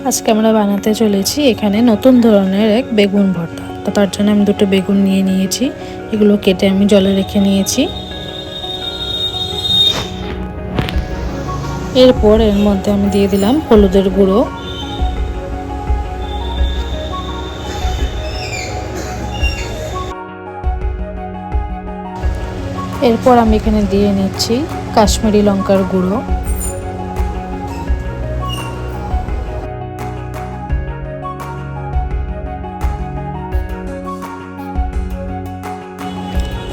আজকে আমরা বানাতে চলেছি এখানে নতুন ধরনের এক বেগুন ভর্তা। তো তার জন্য আমি দুটো বেগুন নিয়ে নিয়েছি, এগুলো কেটে আমি জলে রেখে নিয়েছি। এরপর এর মধ্যে আমি দিয়ে দিলাম হলুদের গুঁড়ো, এরপর আমি এখানে দিয়ে নিচ্ছি কাশ্মীরি লঙ্কার গুঁড়ো,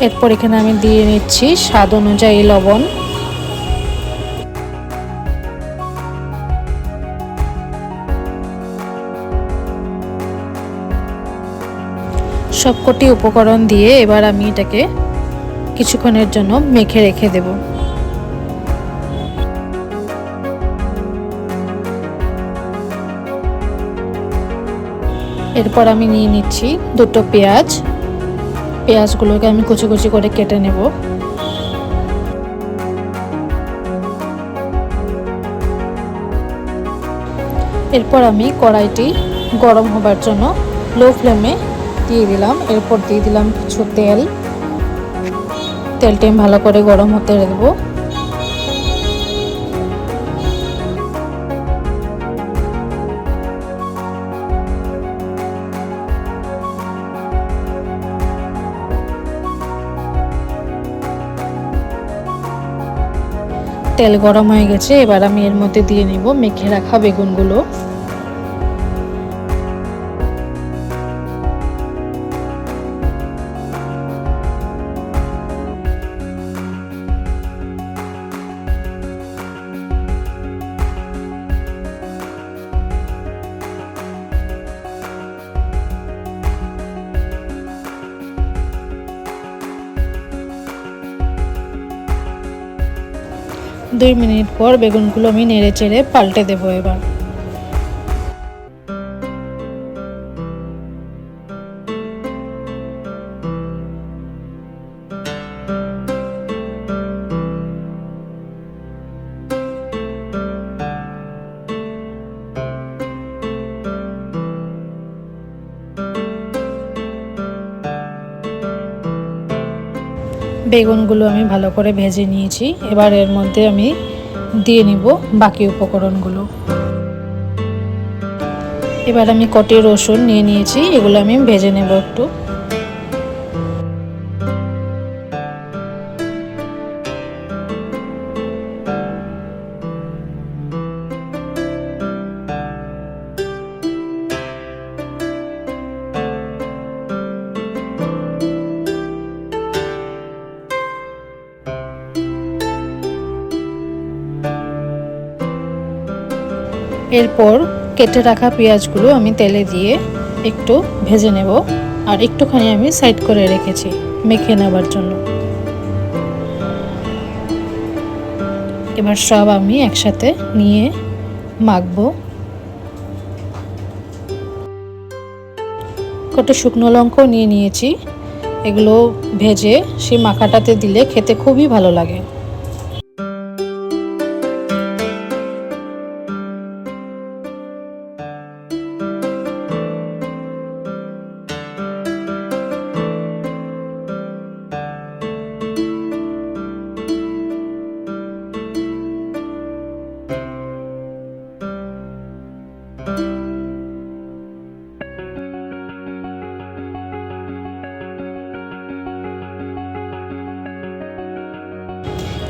এরপর এখানে আমি দিয়ে নিচ্ছি স্বাদ অনুযায়ী লবণ। সবকটি উপকরণ দিয়ে এবার আমি এটাকে কিছুক্ষণের জন্য মেখে রেখে দেব। এরপর আমি নিয়ে নিচ্ছি দুটো পেঁয়াজগুলোকে আমি কুচি কুচি করে কেটে নেব। এরপর আমি কড়াইটি গরম হবার জন্য লো ফ্লেমে দিয়ে দিলাম। এরপর দিয়ে দিলাম কিছু তেলটা আমি ভালো করে গরম হতে দেব। তেল গরম হয়ে গেছে, এবার আমি এর মধ্যে দিয়ে নেব মেখে রাখা বেগুনগুলো। দুই মিনিট পর বেগুনগুলো আমি নেড়ে চেড়ে পাল্টে দেবো। এবার বেগুনগুলো আমি ভালো করে ভেজে নিয়েছি, এবার এর মধ্যে আমি দিয়ে নিব বাকি উপকরণগুলো। এবার আমি কটি রসুন নিয়ে নিয়েছি, এগুলো আমি ভেজে নেব একটু। এরপর কেটে রাখা পেঁয়াজগুলো আমি তেলে দিয়ে একটু ভেজে নেব, আর একটুখানি আমি সাইড করে রেখেছি মেখে নেবার জন্য। এবার সব আমি একসাথে নিয়ে মাখবো। কটা শুকনো লঙ্কাও নিয়ে নিয়েছি, এগুলো ভেজে সেই মাখাটাতে দিলে খেতে খুবই ভালো লাগে।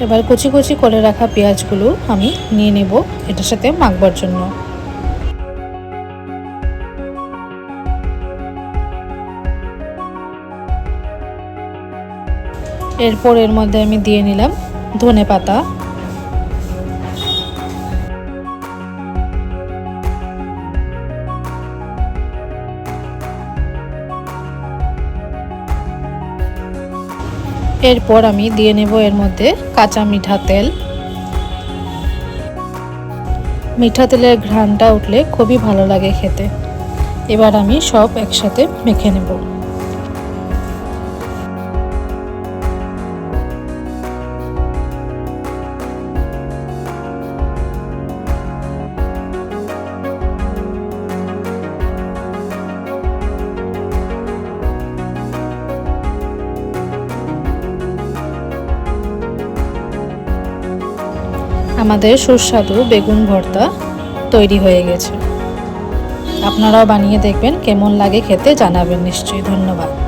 এবার কুচি কুচি করে রাখা পেঁয়াজগুলো আমি নিয়ে নেব এটার সাথে মাখবার জন্য। এরপর এর মধ্যে আমি দিয়ে নিলাম ধনেপাতা, এরপর আমি দিয়ে নেব এর মধ্যে কাঁচা মিঠা তেল। মিঠা তেলের ঘ্রাণটা উঠলে খুবই ভালো লাগে খেতে। এবার আমি সব একসাথে মেখে নেব। আমাদের সুস্বাদু বেগুন ভর্তা তৈরি হয়ে গেছে। আপনারাও বানিয়ে দেখবেন, কেমন লাগে খেতে জানাবেন নিশ্চয়ই। ধন্যবাদ।